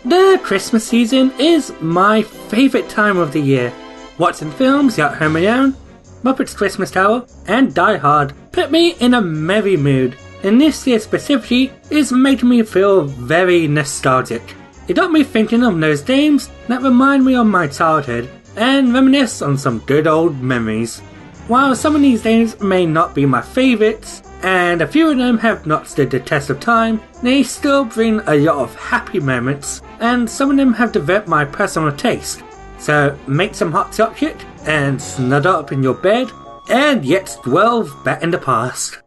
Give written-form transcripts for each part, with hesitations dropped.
The Christmas season is my favourite time of the year. Watching films like Home Alone, Muppets Christmas Carol, and Die Hard put me in a merry mood, and this year specifically is making me feel very nostalgic. It got me thinking of those games that remind me of my childhood, and reminisce on some good old memories. While some of these games may not be my favourites, and a few of them have not stood the test of time, they still bring a lot of happy moments, and some of them have developed my personal taste. So make some hot chocolate and snuggle up in your bed, and let's dwell back in the past.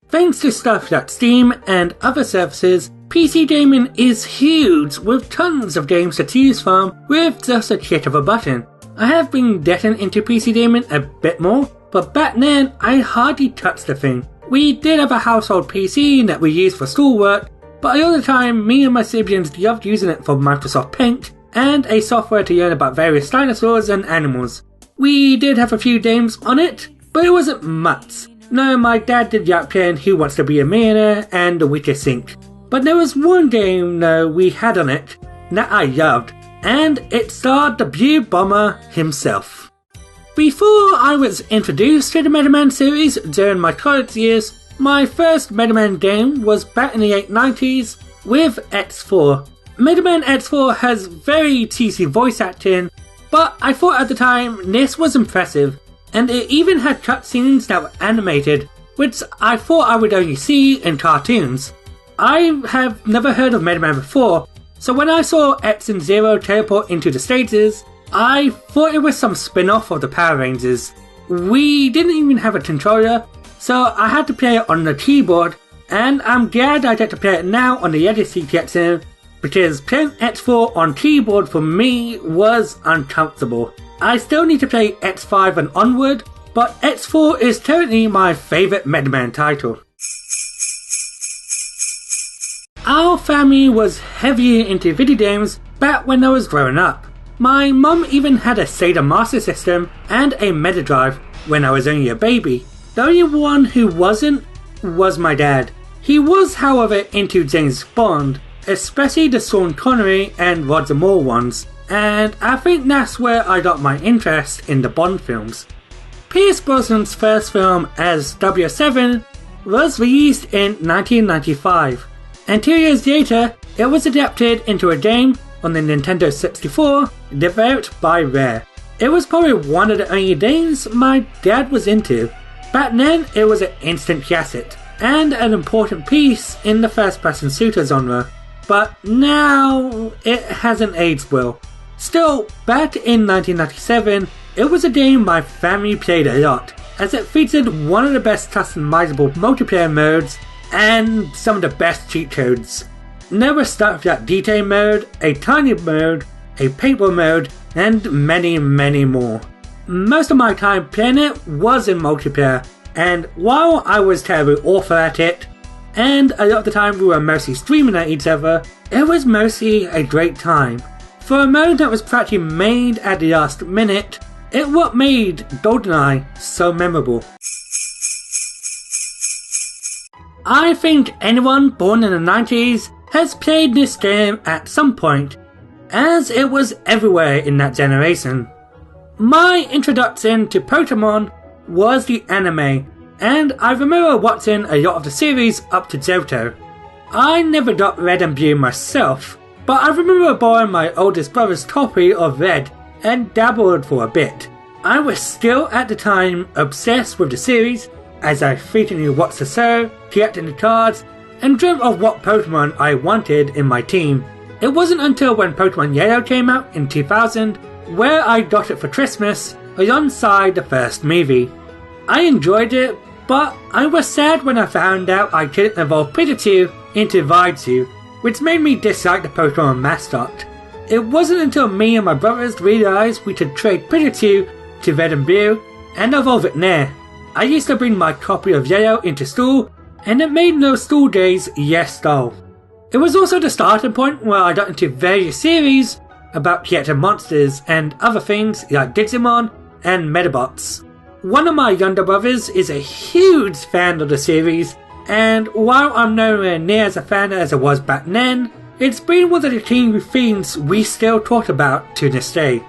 Thanks to stuff like Steam and other services, PC gaming is huge, with tons of games to choose from with just a click of a button. I have been getting into PC gaming a bit more, but back then I hardly touched the thing. We did have a household PC that we used for schoolwork, but a lot of the time me and my siblings loved using it for Microsoft Paint and a software to learn about various dinosaurs and animals. We did have a few games on it, but it wasn't much. No, my dad did like playing Who Wants to Be a Millionaire and The Weakest Link. But there was one game though we had on it that I loved, and it starred the Blue Bomber himself. Before I was introduced to the Mega Man series during my college years, my first Mega Man game was back in the late 90s with X4. Mega Man X4 has very cheesy voice acting, but I thought at the time this was impressive, and it even had cutscenes that were animated, which I thought I would only see in cartoons. I have never heard of Mega Man before, so when I saw X and Zero teleport into the stages, I thought it was some spin-off of the Power Rangers. We didn't even have a controller, so I had to play it on the keyboard, and I'm glad I get to play it now on the Legacy collection, because playing X4 on keyboard for me was uncomfortable. I still need to play X5 and onward, but X4 is currently my favourite Mega Man title. Our family was heavily into video games back when I was growing up. My mum even had a Sega Master System and a Mega Drive when I was only a baby. The only one who wasn't was my dad. He was, however, into James Bond, especially the Sean Connery and Roger Moore ones, and I think that's where I got my interest in the Bond films. Pierce Brosnan's first film as 007 was released in 1995, and 2 years later it was adapted into a game on the Nintendo 64 developed by Rare. It was probably one of the only games my dad was into. Back then it was an instant classic and an important piece in the first-person shooter genre, but now it hasn't aged well. Still, back in 1997, it was a game my family played a lot, as it featured one of the best customizable multiplayer modes and some of the best cheat codes. There were stuff like detail mode, a tiny mode, a paintball mode, and many more. Most of my time playing it was in multiplayer, and while I was terribly awful at it, and a lot of the time we were mostly streaming at each other, it was mostly a great time. For a mode that was practically made at the last minute, it what made Goldeneye so memorable. I think anyone born in the 90s has played this game at some point, as it was everywhere in that generation. My introduction to Pokemon was the anime, and I remember watching a lot of the series up to Johto. I never got Red and Blue myself, but I remember borrowing my oldest brother's copy of Red and dabbled for a bit. I was still at the time obsessed with the series, as I frequently watched the show, collecting the cards, and dreamt of what Pokemon I wanted in my team. It wasn't until when Pokemon Yellow came out in 2000 where I got it for Christmas alongside the first movie. I enjoyed it, but I was sad when I found out I couldn't evolve Pikachu into Raichu, which made me dislike the Pokemon mascot. It wasn't until me and my brothers realised we could trade Pikachu to Red and Blue and evolve it there. I used to bring my copy of Yellow into school, and it made those school days less dull. It was also the starting point where I got into various series about collecting monsters and other things like Digimon and Metabots. One of my younger brothers is a huge fan of the series, and while I'm nowhere near as a fan as I was back then, it's been one of the key themes we still talk about to this day.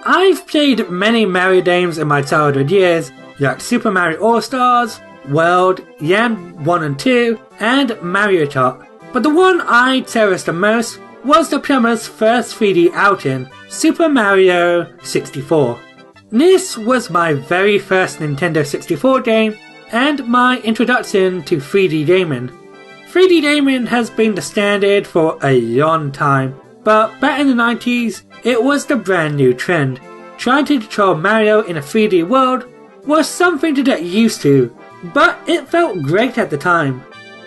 I've played many Mario games in my childhood years, like Super Mario All-Stars, World, Yam 1 and 2, and Mario Kart, but the one I cherished the most was the plumber's first 3D outing, Super Mario 64. This was my very first Nintendo 64 game, and my introduction to 3D gaming. 3D gaming has been the standard for a long time, but back in the 90s, it was the brand new trend. Trying to control Mario in a 3D world was something to get used to, but it felt great at the time.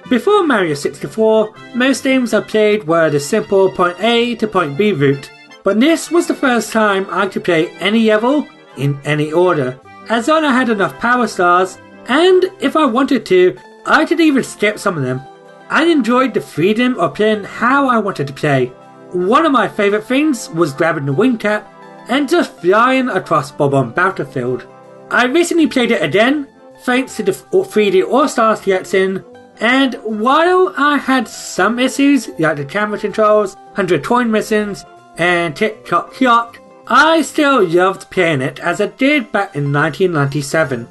Before Mario 64, most games I played were the simple point A to point B route, but this was the first time I could play any level in any order, as long as I had enough power stars, and if I wanted to, I could even skip some of them. I enjoyed the freedom of playing how I wanted to play. One of my favourite things was grabbing the wing cap and just flying across Bob-omb Battlefield. I recently played it again, thanks to the 3D All-Stars collection, and while I had some issues like the camera controls, 100 coin missions, and tick-tock clock, I still loved playing it as I did back in 1997.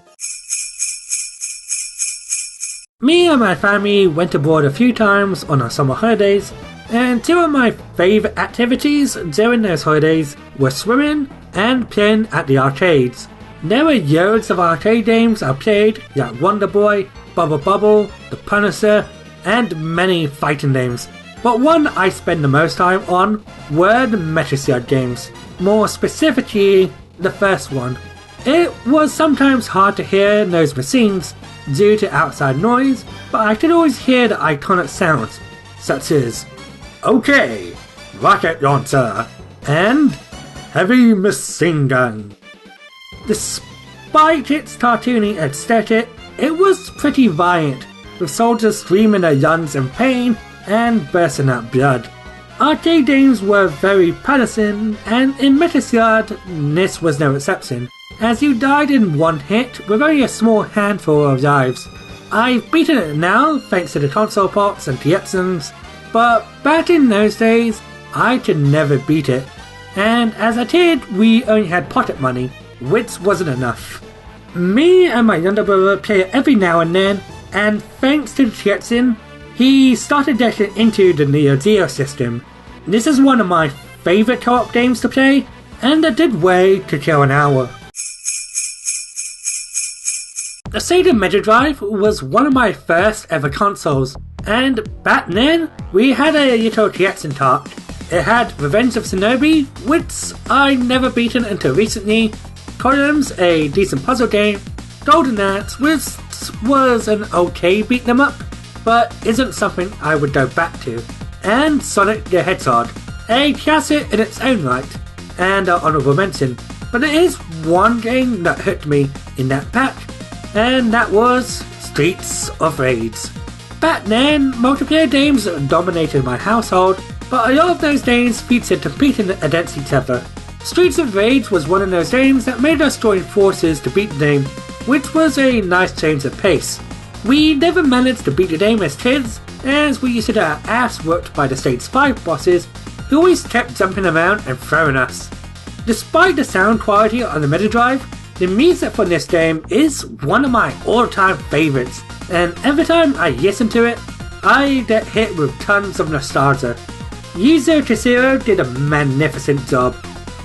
Me and my family went abroad a few times on our summer holidays, and two of my favourite activities during those holidays were swimming and playing at the arcades. There were loads of arcade games I played, like Wonder Boy, Bubble Bubble, The Punisher, and many fighting games. But one I spent the most time on were the Metal Slug games, more specifically the first one. It was sometimes hard to hear those machines due to outside noise, but I could always hear the iconic sounds, such as "OK, Rocket Launcher" and "Heavy Machine Gun." Despite its cartoony aesthetic, it was pretty violent, with soldiers screaming their lungs in pain and bursting out blood. Arcade games were very partisan, and in Metal Slug, this was no exception, as you died in one hit with only a small handful of lives. I've beaten it now thanks to the console ports and collections, but back in those days, I could never beat it, and as a kid we only had pocket money, which wasn't enough. Me and my younger brother play it every now and then, and thanks to the collection, he started getting into the Neo Geo system. This is one of my favourite co-op games to play, and a good way to kill an hour. The Sega Mega Drive was one of my first ever consoles, and back then we had a little collection cart. It had Revenge of Shinobi, which I never beaten until recently, Columns, a decent puzzle game, Goldeneye, which was an okay beat 'em up, but isn't something I would go back to, and Sonic the Hedgehog, a classic in its own right, and an honourable mention, but there is one game that hooked me in that pack, and that was Streets of Rage. Back then, multiplayer games dominated my household, but a lot of those games featured competing against each other. Streets of Rage was one of those games that made us join forces to beat the game, which was a nice change of pace. We never managed to beat the game as kids, as we used to get our ass whooped by the Stage 5 bosses, who always kept jumping around and throwing us. Despite the sound quality on the Mega Drive, the music for this game is one of my all-time favourites, and every time I listen to it, I get hit with tons of nostalgia. Yuzo Koshiro did a magnificent job.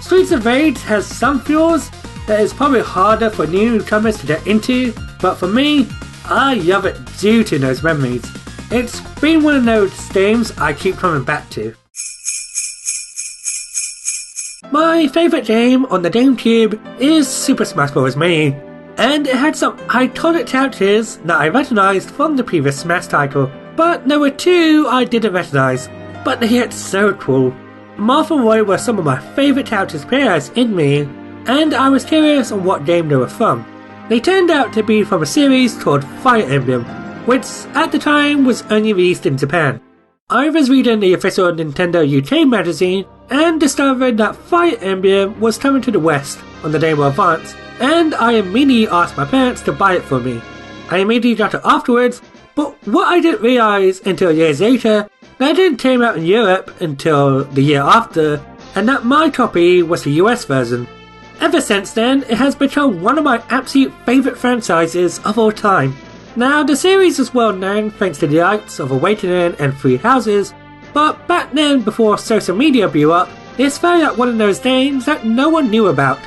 Streets of Rage has some flaws that is probably harder for newcomers to get into, but for me, I love it due to those memories. It's been one of those games I keep coming back to. My favourite game on the GameCube is Super Smash Bros. Melee, and it had some iconic characters that I recognised from the previous Smash title, but there were two I didn't recognise, but they hit so cool. Martha and Roy were some of my favourite characters players in Melee, and I was curious on what game they were from. They turned out to be from a series called Fire Emblem, which at the time was only released in Japan. I was reading the official Nintendo UK magazine and discovered that Fire Emblem was coming to the West on the Game Boy Advance, and I immediately asked my parents to buy it for me. I immediately got it afterwards, but what I didn't realise until years later, that it didn't came out in Europe until the year after, and that my copy was the US version. Ever since then, it has become one of my absolute favourite franchises of all time. Now, the series is well known thanks to the likes of Awakening and Three Houses, but back then, before social media blew up, this felt like one of those games that no one knew about,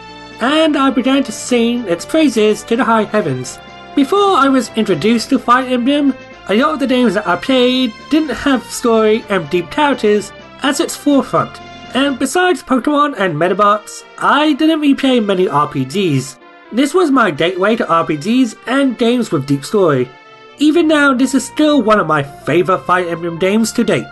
and I began to sing its praises to the high heavens. Before I was introduced to Fire Emblem, a lot of the games that I played didn't have story and deep characters as its forefront. And besides Pokemon and Metabots, I didn't really play many RPGs. This was my gateway to RPGs and games with deep story. Even now, this is still one of my favourite Fire Emblem games to date.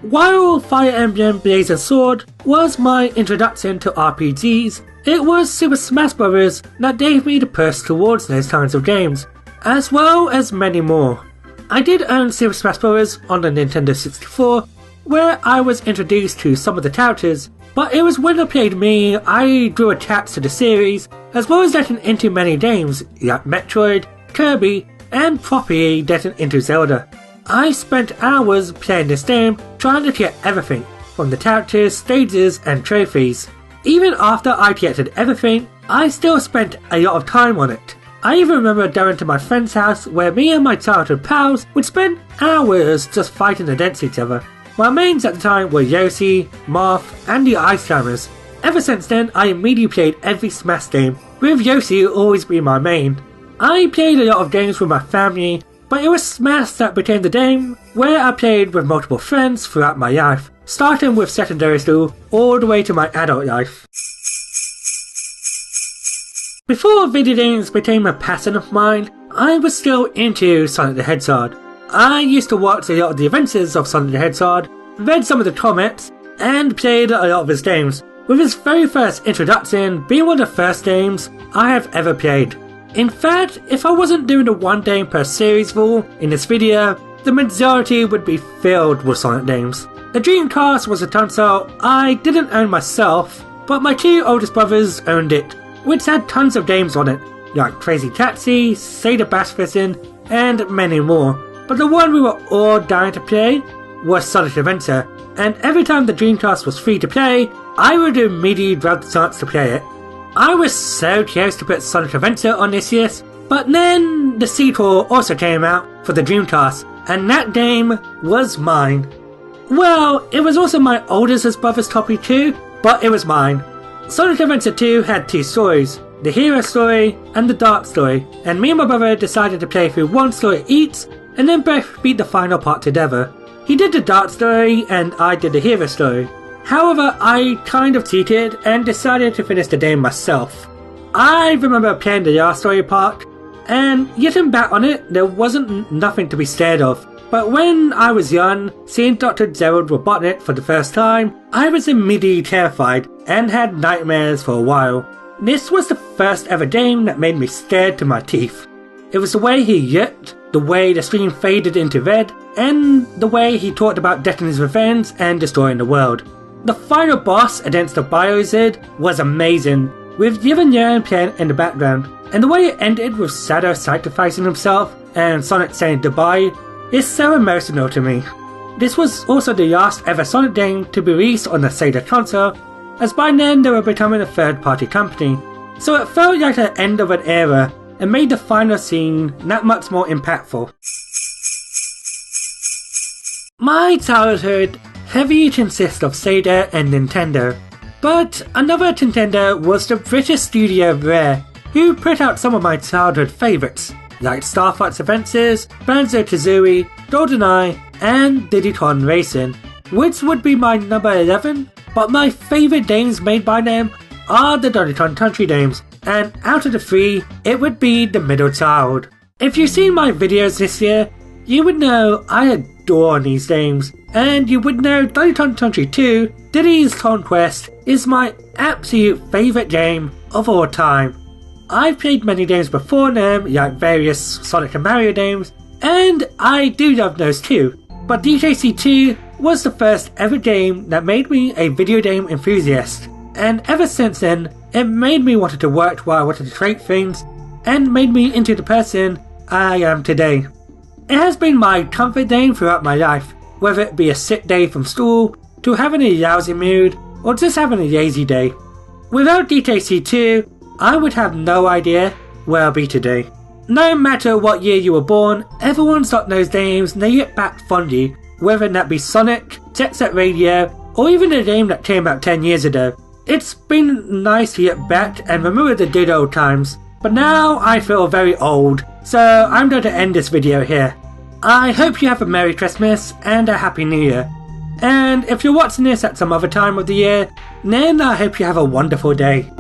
While Fire Emblem Blaze and Sword was my introduction to RPGs, it was Super Smash Bros. That gave me the push towards those kinds of games, as well as many more. I did own Super Smash Bros. On the Nintendo 64, where I was introduced to some of the characters, but it was when I played me, I grew attached to the series, as well as getting into many games like Metroid, Kirby, and properly getting into Zelda. I spent hours playing this game trying to get everything, from the characters, stages, and trophies. Even after I collected everything, I still spent a lot of time on it. I even remember going to my friend's house where me and my childhood pals would spend hours just fighting against each other. My mains at the time were Yoshi, Marth, and the Ice Climbers. Ever since then, I immediately played every Smash game, with Yoshi always being my main. I played a lot of games with my family, but it was Smash that became the game where I played with multiple friends throughout my life, starting with secondary school all the way to my adult life. Before video games became a passion of mine, I was still into Sonic the Hedgehog. I used to watch a lot of the adventures of Sonic the Hedgehog, read some of the comics, and played a lot of his games, with his very first introduction being one of the first games I have ever played. In fact, if I wasn't doing the one game per series rule in this video, the majority would be filled with Sonic games. The Dreamcast was a console I didn't own myself, but my two oldest brothers owned it, which had tons of games on it, like Crazy Taxi, Sega Bass Fishing, and many more. But the one we were all dying to play was Sonic Adventure, and every time the Dreamcast was free to play, I would immediately grab the chance to play it. I was so close to put Sonic Adventure on this list, but then the sequel also came out for the Dreamcast, and that game was mine. Well, it was also my oldest brother's copy too, but it was mine. Sonic Adventure 2 had two stories, the hero story and the dark story, and me and my brother decided to play through one story each, and then both beat the final part together. He did the dark story and I did the hero story. However, I kind of cheated and decided to finish the game myself. I remember playing the last story part, and looking back on it, there wasn't nothing to be scared of. But when I was young, seeing Dr. Gerald Robotnik for the first time, I was immediately terrified and had nightmares for a while. This was the first ever game that made me scared to my teeth. It was the way he looked, the way the screen faded into red, and the way he talked about getting his revenge and destroying the world. The final boss against the Biozid was amazing, with Yevon Yeon playing in the background, and the way it ended with Shadow sacrificing himself and Sonic saying goodbye is so emotional to me. This was also the last ever Sonic game to be released on the Sega console, as by then they were becoming a third-party company, so it felt like the end of an era and made the final scene that much more impactful. My childhood heavily consists of Sega and Nintendo, but another contender was the British studio Rare, who put out some of my childhood favourites, like Star Fox Adventures, Banjo-Kazooie, Goldeneye, and Diddy Kong Racing, which would be my number 11, but my favourite games made by them are the Donkey Kong Country games, and out of the three, it would be the middle child. If you've seen my videos this year, you would know I adore these games, and you would know Donkey Kong Country 2, Diddy's Conquest, is my absolute favourite game of all time. I've played many games before them, like various Sonic and Mario games, and I do love those too, but DKC 2 was the first ever game that made me a video game enthusiast. and ever since then, it made me want to work while I wanted to create things, and made me into the person I am today. It has been my comfort game throughout my life, whether it be a sick day from school, to having a lousy mood, or just having a lazy day. Without DKC2, I would have no idea where I'll be today. No matter what year you were born, everyone's got those games they look back fondly, whether that be Sonic, Jet Set Radio, or even a game that came out 10 years ago. It's been nice to look back and remember the good old times, but now I feel very old, so I'm going to end this video here. I hope you have a Merry Christmas and a Happy New Year. And if you're watching this at some other time of the year, then I hope you have a wonderful day.